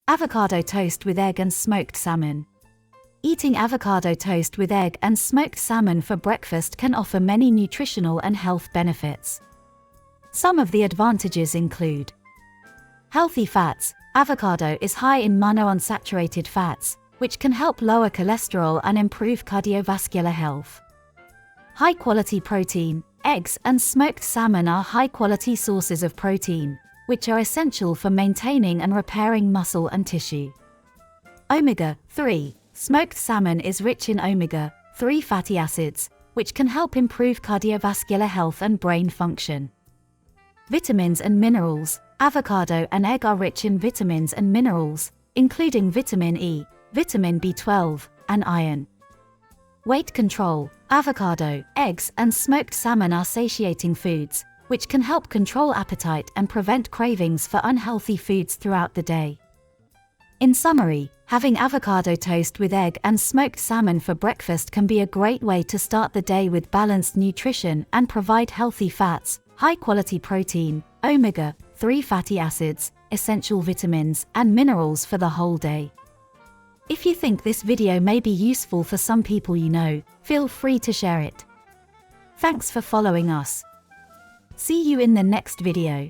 Avocado toast with egg and smoked salmon. Eating avocado toast with egg and smoked salmon for breakfast can offer many nutritional and health benefits. Some of the advantages include healthy fats. Avocado is high in monounsaturated fats, which can help lower cholesterol and improve cardiovascular health. High-quality protein. Eggs and smoked salmon are high-quality sources of protein, which are essential for maintaining and repairing muscle and tissue. Omega-3. Smoked salmon is rich in omega-3 fatty acids, which can help improve cardiovascular health and brain function. Vitamins and minerals. Avocado and egg are rich in vitamins and minerals, including vitamin E, vitamin B12, and iron. Weight control. Avocado, eggs, and smoked salmon are satiating foods, which can help control appetite and prevent cravings for unhealthy foods throughout the day. In summary, having avocado toast with egg and smoked salmon for breakfast can be a great way to start the day with balanced nutrition and provide healthy fats, high-quality protein, omega-3 fatty acids, essential vitamins, and minerals for the whole day. If you think this video may be useful for some people you know, feel free to share it. Thanks for following us. See you in the next video.